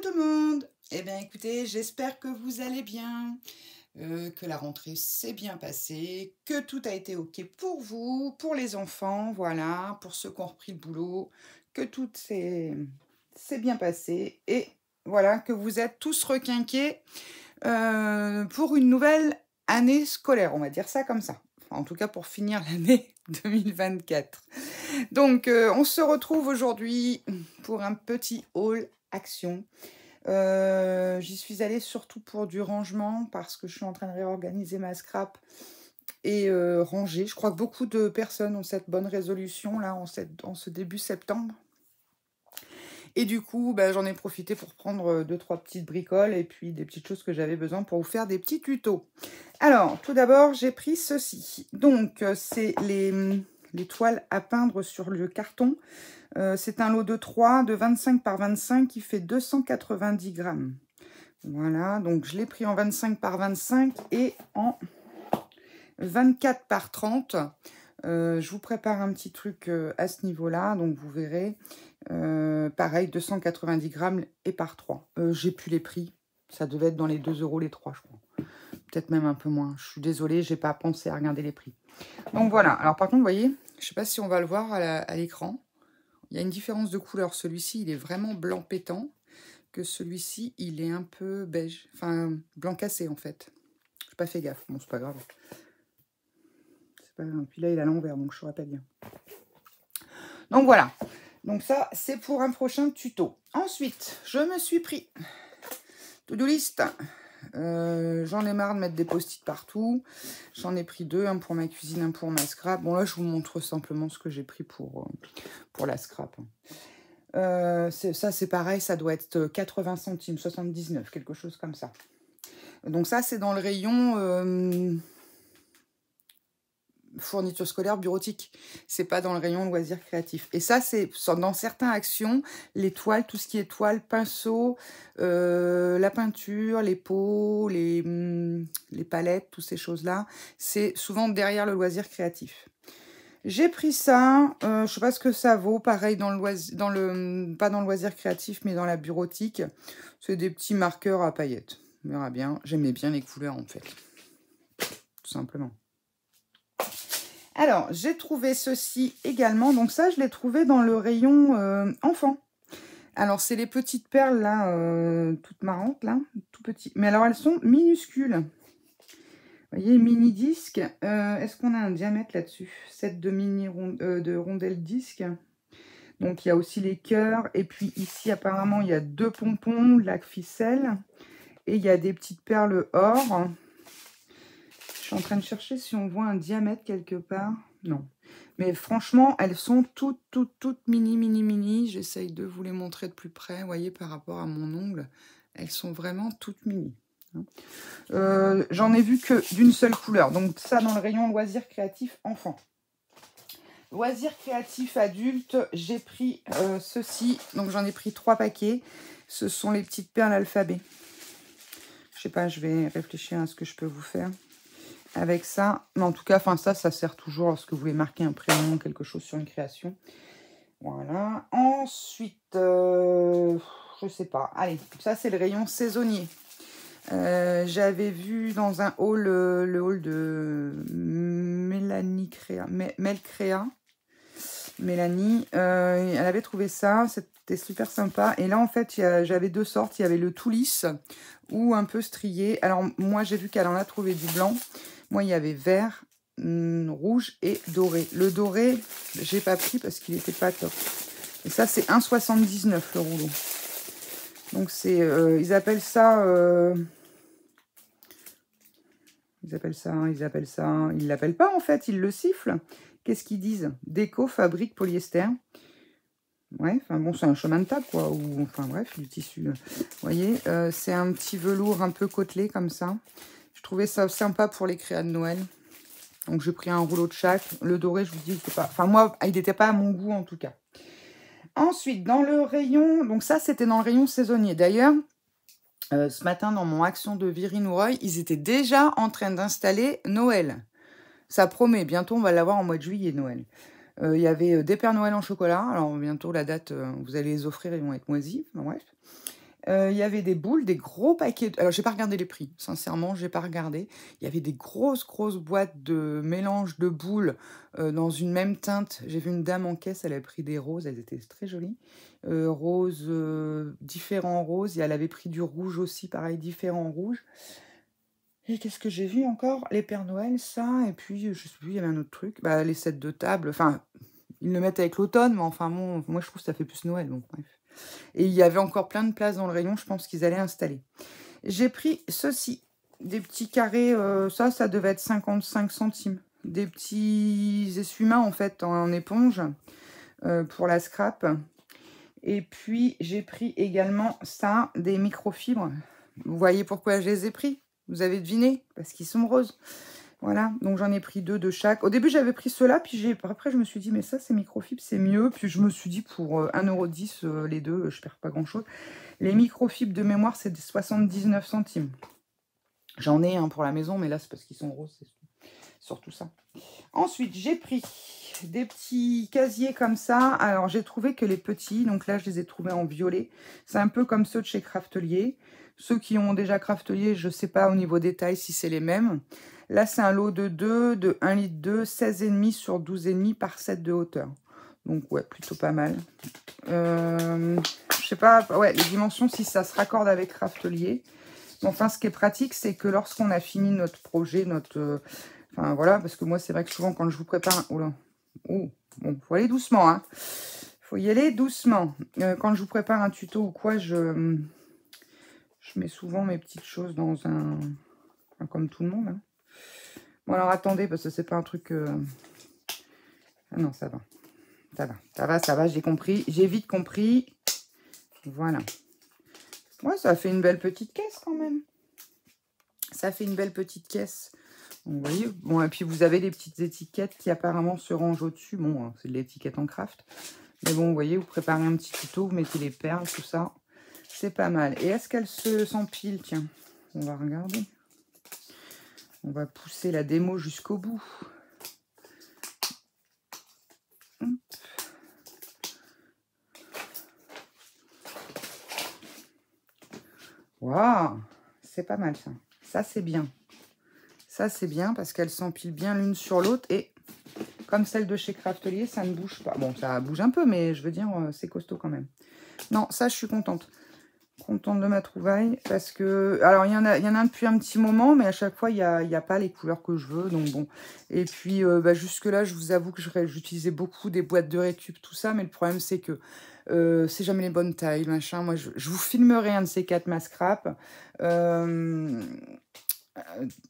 tout le monde! Eh bien écoutez, j'espère que vous allez bien, que la rentrée s'est bien passée, que tout a été OK pour vous, pour les enfants, voilà, pour ceux qui ont repris le boulot, que tout s'est bien passé et voilà, que vous êtes tous requinqués, pour une nouvelle année scolaire, on va dire ça comme ça. Enfin, en tout cas pour finir l'année 2024. Donc, on se retrouve aujourd'hui pour un petit haul action. J'y suis allée surtout pour du rangement parce que je suis en train de réorganiser ma scrap et ranger. Je crois que beaucoup de personnes ont cette bonne résolution là en ce début septembre. Et du coup, bah, j'en ai profité pour prendre 2-3 petites bricoles et puis des petites choses que j'avais besoin pour vous faire des petits tutos. Alors, tout d'abord, j'ai pris ceci. Donc, c'est les toiles à peindre sur le carton. C'est un lot de 3 de 25 par 25 qui fait 290 grammes. Voilà, donc je l'ai pris en 25 par 25 et en 24 par 30. Je vous prépare un petit truc à ce niveau-là, donc vous verrez. Pareil, 290 grammes et par 3. J'ai plus les prix. Ça devait être dans les 2 € les 3, je crois. Peut-être même un peu moins. Je suis désolée, j'ai pas pensé à regarder les prix. Donc voilà. Alors par contre, vous voyez, je sais pas si on va le voir à l'écran. Il y a une différence de couleur. Celui-ci, il est vraiment blanc pétant. Que celui-ci, il est un peu beige. Enfin, blanc cassé, en fait. J'ai pas fait gaffe. Bon, c'est pas grave. C'est pas grave. Puis là, il est à l'envers, donc je saurais pas bien. Donc voilà. Donc ça, c'est pour un prochain tuto. Ensuite, je me suis pris to-do list. J'en ai marre de mettre des post-it partout. J'en ai pris 2, un pour ma cuisine, un pour ma scrap. Bon, là, je vous montre simplement ce que j'ai pris pour la scrap. Ça, c'est pareil, ça doit être 80 centimes, 79, quelque chose comme ça. Donc ça, c'est dans le rayon fourniture scolaire bureautique. C'est pas dans le rayon loisirs créatifs. Et ça, c'est dans certaines actions, les toiles, tout ce qui est toile, pinceau, la peinture, les pots, les palettes, toutes ces choses-là, c'est souvent derrière le loisir créatif. J'ai pris ça, je sais pas ce que ça vaut, pareil pas dans le loisir créatif, mais dans la bureautique. C'est des petits marqueurs à paillettes. On verra bien. J'aimais bien les couleurs en fait. Tout simplement. Alors, j'ai trouvé ceci également. Donc ça, je l'ai trouvé dans le rayon enfant. Alors, c'est les petites perles là, toutes marrantes là, tout petits. Mais alors, elles sont minuscules. Vous voyez, mini disque. Est-ce qu'on a un diamètre là-dessus? 7 de rondelles disque. Donc, il y a aussi les cœurs. Et puis ici, apparemment, il y a 2 pompons, de la ficelle. Et il y a des petites perles or. Je suis en train de chercher si on voit un diamètre quelque part. Non. Mais franchement, elles sont toutes mini. J'essaye de vous les montrer de plus près. Vous voyez, par rapport à mon ongle, elles sont vraiment toutes mini. J'en ai vu que d'une seule couleur. Donc ça, dans le rayon loisirs créatifs enfants. Loisirs créatifs adultes, j'ai pris ceci. Donc j'en ai pris 3 paquets. Ce sont les petites perles alphabet. Je sais pas, je vais réfléchir à ce que je peux vous faire avec ça. Mais en tout cas, ça sert toujours lorsque vous voulez marquer un prénom, quelque chose sur une création. Voilà. Ensuite, je sais pas. Allez, ça c'est le rayon saisonnier. J'avais vu dans un haul, le haul de Mélanie Créa, Mel Créa. Mélanie, elle avait trouvé ça, c'était super sympa. Et là, en fait, j'avais 2 sortes. Il y avait le tout lisse ou un peu strié. Alors, moi, j'ai vu qu'elle en a trouvé du blanc. Moi, il y avait vert, rouge et doré. Le doré, j'ai pas pris parce qu'il n'était pas top. Et ça, c'est 1,79 le rouleau. Donc, c'est, ils appellent ça... Ils l'appellent pas en fait, ils le sifflent. Qu'est-ce qu'ils disent? Déco, fabrique, polyester. Ouais, enfin bon, c'est un chemin de table quoi, ou enfin bref, du tissu. Vous voyez, c'est un petit velours un peu côtelé comme ça. Je trouvais ça sympa pour les créas de Noël. Donc j'ai pris un rouleau de chaque. Le doré, je vous dis, c'est pas... Enfin moi, il n'était pas à mon goût en tout cas. Ensuite, dans le rayon... Donc ça, c'était dans le rayon saisonnier. D'ailleurs, ce matin, dans mon action de Virinoureuil, ils étaient déjà en train d'installer Noël. Ça promet, bientôt on va l'avoir en mois de juillet, Noël. Il y avait des Pères Noël en chocolat. Alors bientôt la date, vous allez les offrir, ils vont être moisis. Enfin, bref. Il y avait des boules, des gros paquets. Alors, j'ai pas regardé les prix, sincèrement, j'ai pas regardé. Il y avait des grosses, grosses boîtes de mélange de boules dans une même teinte. J'ai vu une dame en caisse, elle avait pris des roses, elles étaient très jolies. Roses, différents roses. Et elle avait pris du rouge aussi, pareil, différents rouges. Et qu'est-ce que j'ai vu encore? Les Pères Noël, ça. Et puis, je sais plus, il y avait un autre truc. Bah, les sets de table. Enfin, ils le mettent avec l'automne, mais enfin, bon, moi, je trouve que ça fait plus Noël. Donc, bref. Et il y avait encore plein de place dans le rayon, je pense qu'ils allaient installer. J'ai pris ceci, des petits carrés, ça devait être 55 centimes. Des petits essuie-mains, en fait, en éponge, pour la scrap. Et puis, j'ai pris également ça, des microfibres. Vous voyez pourquoi je les ai pris? Vous avez deviné? Parce qu'ils sont roses. Voilà, donc j'en ai pris 2 de chaque. Au début, j'avais pris ceux-là, puis après, je me suis dit, mais ça, c'est microfibre, c'est mieux. Puis je me suis dit, pour 1,10 € les deux, je perds pas grand-chose. Les microfibres de mémoire, c'est 79 centimes. J'en ai un pour la maison, mais là, c'est parce qu'ils sont roses, c'est surtout ça. Ensuite, j'ai pris des petits casiers comme ça. Alors, j'ai trouvé que les petits, donc là, je les ai trouvés en violet. C'est un peu comme ceux de chez Craftelier. Ceux qui ont déjà Craftelier, je ne sais pas au niveau détail si c'est les mêmes. Là, c'est un lot de 2, de 1,2 litre, 16,5 sur 12,5 par 7 de hauteur. Donc, ouais, plutôt pas mal. Je sais pas, ouais, les dimensions, si ça se raccorde avec Craftelier. Enfin, ce qui est pratique, c'est que lorsqu'on a fini notre projet, enfin, voilà, parce que moi, c'est vrai que souvent, quand je vous prépare... Oh là, oh, bon, faut aller doucement, hein. Faut y aller doucement. Quand je vous prépare un tuto ou quoi, je mets souvent mes petites choses dans un... Enfin, comme tout le monde, hein. Bon, alors, attendez, parce que c'est pas un truc... Ah non, ça va. Ça va, j'ai compris. J'ai vite compris. Voilà. Ouais, ça fait une belle petite caisse, quand même. Ça fait une belle petite caisse. Vous voyez, bon, et puis vous avez les petites étiquettes qui apparemment se rangent au-dessus. Bon, c'est de l'étiquette en craft. Mais bon, vous voyez, vous préparez un petit tuto, vous mettez les perles, tout ça. C'est pas mal. Et est-ce qu'elle s'empile? Tiens, on va regarder. On va pousser la démo jusqu'au bout. Hop. Waouh, c'est pas mal ça. Ça, c'est bien. Ça, c'est bien parce qu'elles s'empilent bien l'une sur l'autre. Et comme celle de chez Craftelier, ça ne bouge pas. Bon, ça bouge un peu, mais je veux dire, c'est costaud quand même. Non, ça, je suis contente. Contente de ma trouvaille. Parce que... Alors, il y en a depuis un petit moment, mais à chaque fois, il n'y a pas les couleurs que je veux. Donc, bon. Et puis, jusque-là, je vous avoue que j'utilisais beaucoup des boîtes de récup, tout ça. Mais le problème, c'est que c'est jamais les bonnes tailles, machin. Moi, je vous filmerai un de ces 4 ma scrap.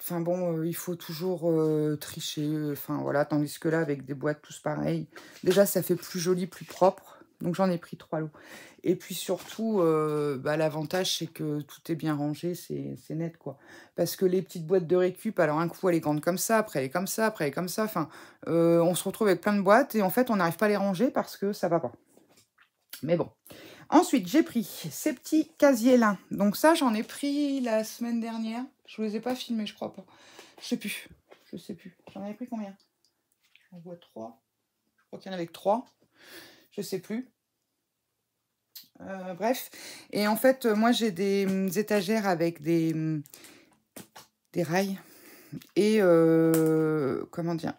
Enfin bon, il faut toujours tricher, enfin voilà, tandis que là, avec des boîtes tous pareilles, déjà ça fait plus joli, plus propre, donc j'en ai pris 3 lots. Et puis surtout, l'avantage c'est que tout est bien rangé, c'est net quoi. Parce que les petites boîtes de récup, alors un coup elle est grande comme ça, après elle est comme ça, après elle est comme ça, enfin, on se retrouve avec plein de boîtes et en fait on n'arrive pas à les ranger parce que ça va pas. Mais bon. Ensuite, j'ai pris ces petits casiers-là. Donc ça, j'en ai pris la semaine dernière. Je ne les ai pas filmés, je crois pas. Je sais plus. Je sais plus. J'en avais pris combien? J'en vois 3. Je crois qu'il y en avait que 3. Je sais plus. Bref. Et en fait, moi, j'ai des étagères avec des rails. Et comment dire?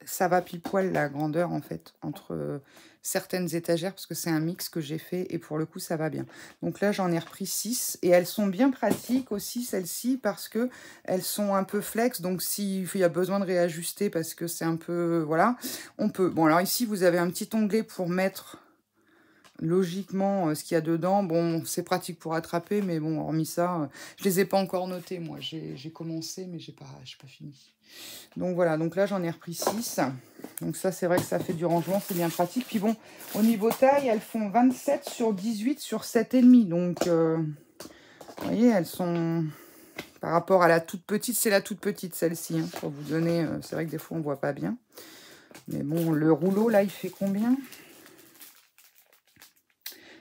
Ça va pile poil la grandeur, en fait, entre... certaines étagères parce que c'est un mix que j'ai fait et pour le coup ça va bien. Donc là j'en ai repris 6 et elles sont bien pratiques aussi celles-ci parce que elles sont un peu flex, donc s'il y a besoin de réajuster parce que c'est un peu voilà, on peut. Bon alors ici vous avez un petit onglet pour mettre logiquement ce qu'il y a dedans. Bon c'est pratique pour attraper mais bon hormis ça, je les ai pas encore notés moi, j'ai commencé mais j'ai pas fini. Donc voilà, donc là j'en ai repris 6. Donc ça c'est vrai que ça fait du rangement, c'est bien pratique. Puis bon, au niveau taille, elles font 27 sur 18 sur 7,5. Donc vous voyez, elles sont... Par rapport à la toute petite, c'est la toute petite celle-ci. Hein, pour vous donner, c'est vrai que des fois on voit pas bien. Mais bon, le rouleau là, il fait combien?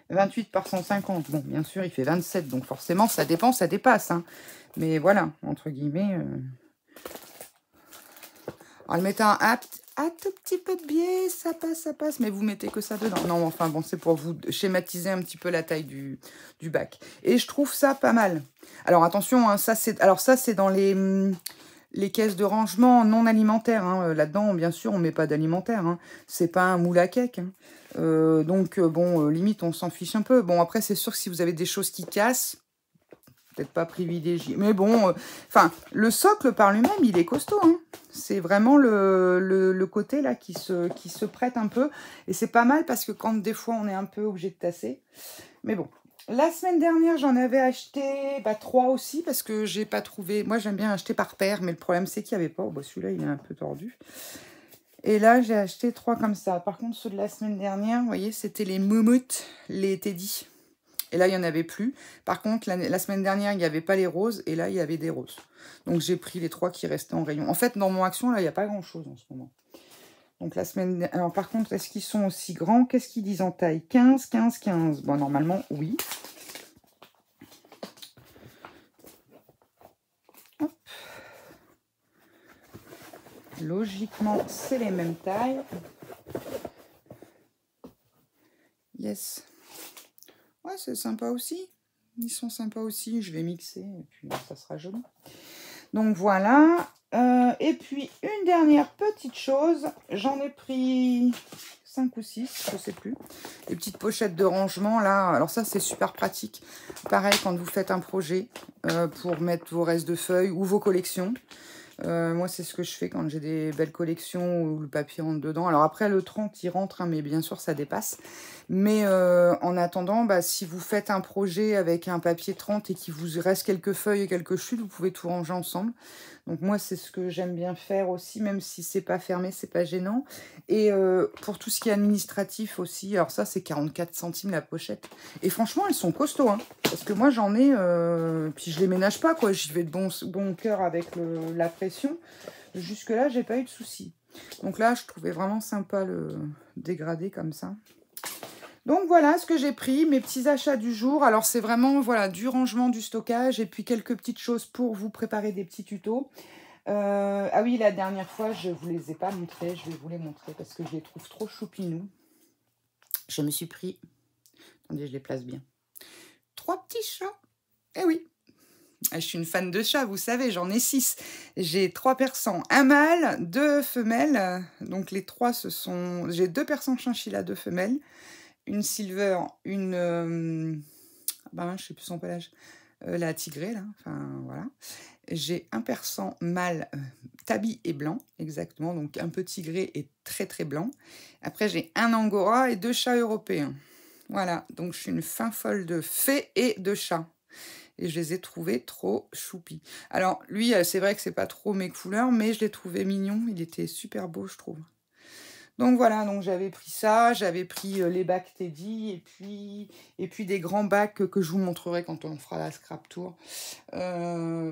28 par 150. Bon, bien sûr, il fait 27. Donc forcément, ça dépend, ça dépasse. Hein. Mais voilà, entre guillemets... Alors, elle mettait un un tout petit peu de biais, ça passe, mais vous mettez que ça dedans. Non, enfin bon, c'est pour vous schématiser un petit peu la taille du bac. Et je trouve ça pas mal. Alors attention, hein, ça c'est dans les caisses de rangement non alimentaires. Hein. Là-dedans, bien sûr, on met pas d'alimentaire. Hein. C'est pas un moule à cake. Hein. Donc, bon, limite, on s'en fiche un peu. Bon, après, c'est sûr que si vous avez des choses qui cassent, peut-être pas privilégié. Mais bon, enfin, le socle par lui-même, il est costaud. Hein. C'est vraiment le côté là qui se prête un peu. Et c'est pas mal parce que quand des fois, on est un peu obligé de tasser. Mais bon. La semaine dernière, j'en avais acheté 3 aussi parce que j'ai pas trouvé. Moi, j'aime bien acheter par paire, mais le problème, c'est qu'il n'y avait pas. Oh, celui-là, il est un peu tordu. Et là, j'ai acheté 3 comme ça. Par contre, ceux de la semaine dernière, vous voyez, c'était les moumoutes, les Teddy. Et là, il n'y en avait plus. Par contre, la semaine dernière, il n'y avait pas les roses. Et là, il y avait des roses. Donc, j'ai pris les 3 qui restaient en rayon. En fait, dans mon action, là, il n'y a pas grand-chose en ce moment. Donc, la semaine... Alors, par contre, est-ce qu'ils sont aussi grands? Qu'est-ce qu'ils disent en taille? 15, 15, 15. Bon, normalement, oui. Hop. Logiquement, c'est les mêmes tailles. Yes. Ouais, c'est sympa aussi. Ils sont sympas aussi. Je vais mixer et puis ça sera joli. Donc voilà. Et puis une dernière petite chose. J'en ai pris 5 ou 6, je ne sais plus. Les petites pochettes de rangement là. Alors ça, c'est super pratique. Pareil, quand vous faites un projet pour mettre vos restes de feuilles ou vos collections. Moi, c'est ce que je fais quand j'ai des belles collections où le papier rentre dedans. Alors après, le 30, il rentre, hein, mais bien sûr, ça dépasse. Mais en attendant, si vous faites un projet avec un papier 30 et qu'il vous reste quelques feuilles et quelques chutes, vous pouvez tout ranger ensemble. Donc moi, c'est ce que j'aime bien faire aussi, même si c'est pas fermé, c'est pas gênant. Et pour tout ce qui est administratif aussi, alors ça, c'est 44 centimes la pochette. Et franchement, elles sont costauds, hein, parce que moi, j'en ai, puis je les ménage pas, quoi. J'y vais de bon cœur avec la pression. Jusque-là, j'ai pas eu de soucis. Donc là, je trouvais vraiment sympa le dégradé comme ça. Donc voilà ce que j'ai pris, mes petits achats du jour. Alors c'est vraiment voilà du rangement, du stockage et puis quelques petites choses pour vous préparer des petits tutos. Ah oui, la dernière fois, je ne vous les ai pas montrés. Je vais vous les montrer parce que je les trouve trop choupinous. Je me suis pris... Attendez, je les place bien. 3 petits chats. Eh oui. Je suis une fan de chats, vous savez, j'en ai 6. J'ai 3 persans, un mâle, 2 femelles. Donc les 3, ce sont... J'ai 2 persans chinchilla, 2 femelles. Une silver, une... je ne sais plus son pelage. La tigrée, là. Enfin, voilà. J'ai un persan mâle tabi et blanc, exactement. Donc un peu tigré et très très blanc. Après, j'ai un angora et 2 chats européens. Voilà. Donc je suis une fin folle de fées et de chats. Et je les ai trouvés trop choupis. Alors, lui, c'est vrai que c'est pas trop mes couleurs, mais je l'ai trouvé mignon. Il était super beau, je trouve. Donc voilà, donc j'avais pris ça, j'avais pris les bacs Teddy et puis des grands bacs que je vous montrerai quand on fera la scrap tour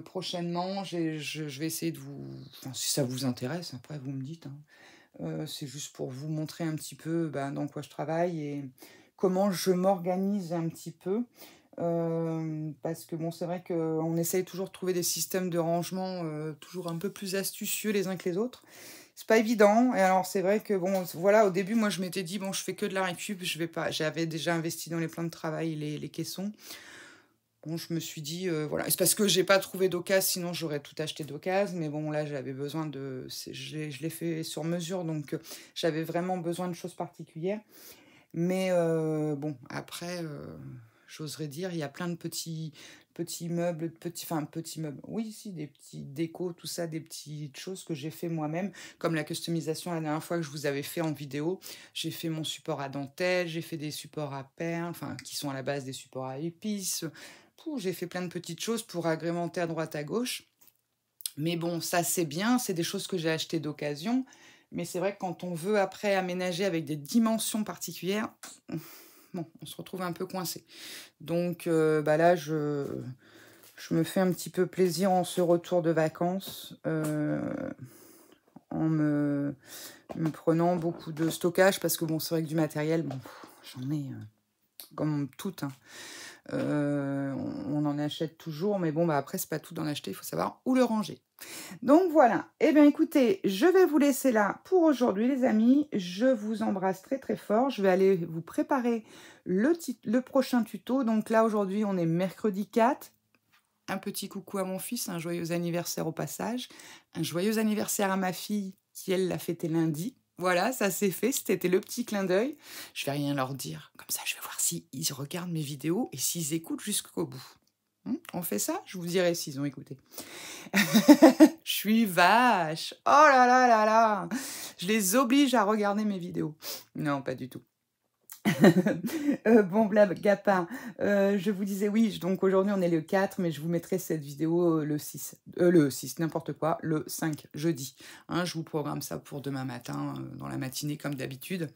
prochainement. Je vais essayer de vous... Enfin, si ça vous intéresse, après vous me dites. Hein. C'est juste pour vous montrer un petit peu dans quoi je travaille et comment je m'organise un petit peu. Parce que bon, c'est vrai qu'on essaye toujours de trouver des systèmes de rangement toujours un peu plus astucieux les uns que les autres. C'est pas évident. Et alors, c'est vrai que, bon, voilà, au début, moi, je m'étais dit, bon, je fais que de la récup, je vais pas... J'avais déjà investi dans les plans de travail, les caissons. Bon, je me suis dit, voilà. C'est parce que j'ai pas trouvé d'occasion, sinon j'aurais tout acheté d'occasion. Mais bon, là, j'avais besoin de... Je l'ai fait sur mesure, donc j'avais vraiment besoin de choses particulières. Mais bon, après... J'oserais dire, il y a plein de petits meubles, petits meubles, oui, si, des petits décos, tout ça, des petites choses que j'ai fait moi-même, comme la customisation la dernière fois que je vous avais fait en vidéo. J'ai fait mon support à dentelle, j'ai fait des supports à perles, enfin, qui sont à la base des supports à épices. J'ai fait plein de petites choses pour agrémenter à droite à gauche. Mais bon, ça c'est bien, c'est des choses que j'ai achetées d'occasion. Mais c'est vrai que quand on veut après aménager avec des dimensions particulières... Bon, on se retrouve un peu coincé. Donc là, je me fais un petit peu plaisir en ce retour de vacances, en me prenant beaucoup de stockage, parce que bon, c'est vrai que du matériel, bon, j'en ai comme tout. Hein. On en achète toujours, mais bon, bah, après, c'est pas tout d'en acheter, il faut savoir où le ranger. Donc voilà. Eh bien, écoutez, je vais vous laisser là pour aujourd'hui, les amis. Je vous embrasse très, très fort. Je vais aller vous préparer le prochain tuto. Donc là, aujourd'hui, on est mercredi 4. Un petit coucou à mon fils, un joyeux anniversaire au passage. Un joyeux anniversaire à ma fille qui, elle, l'a fêté lundi. Voilà, ça s'est fait, c'était le petit clin d'œil. Je vais rien leur dire. Comme ça, je vais voir s'ils regardent mes vidéos et s'ils écoutent jusqu'au bout. On fait ça? Je vous dirai s'ils ont écouté. Je suis vache. Oh là là là là. Je les oblige à regarder mes vidéos. Non, pas du tout. Bon Gapin, je vous disais oui, donc aujourd'hui on est le 4, mais je vous mettrai cette vidéo le 6, n'importe quoi, le 5, jeudi. Hein, je vous programme ça pour demain matin, dans la matinée comme d'habitude.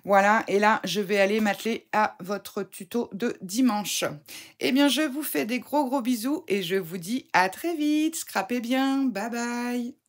Voilà, et là je vais aller m'atteler à votre tuto de dimanche. Eh bien je vous fais des gros bisous et je vous dis à très vite, scrapez bien, bye bye.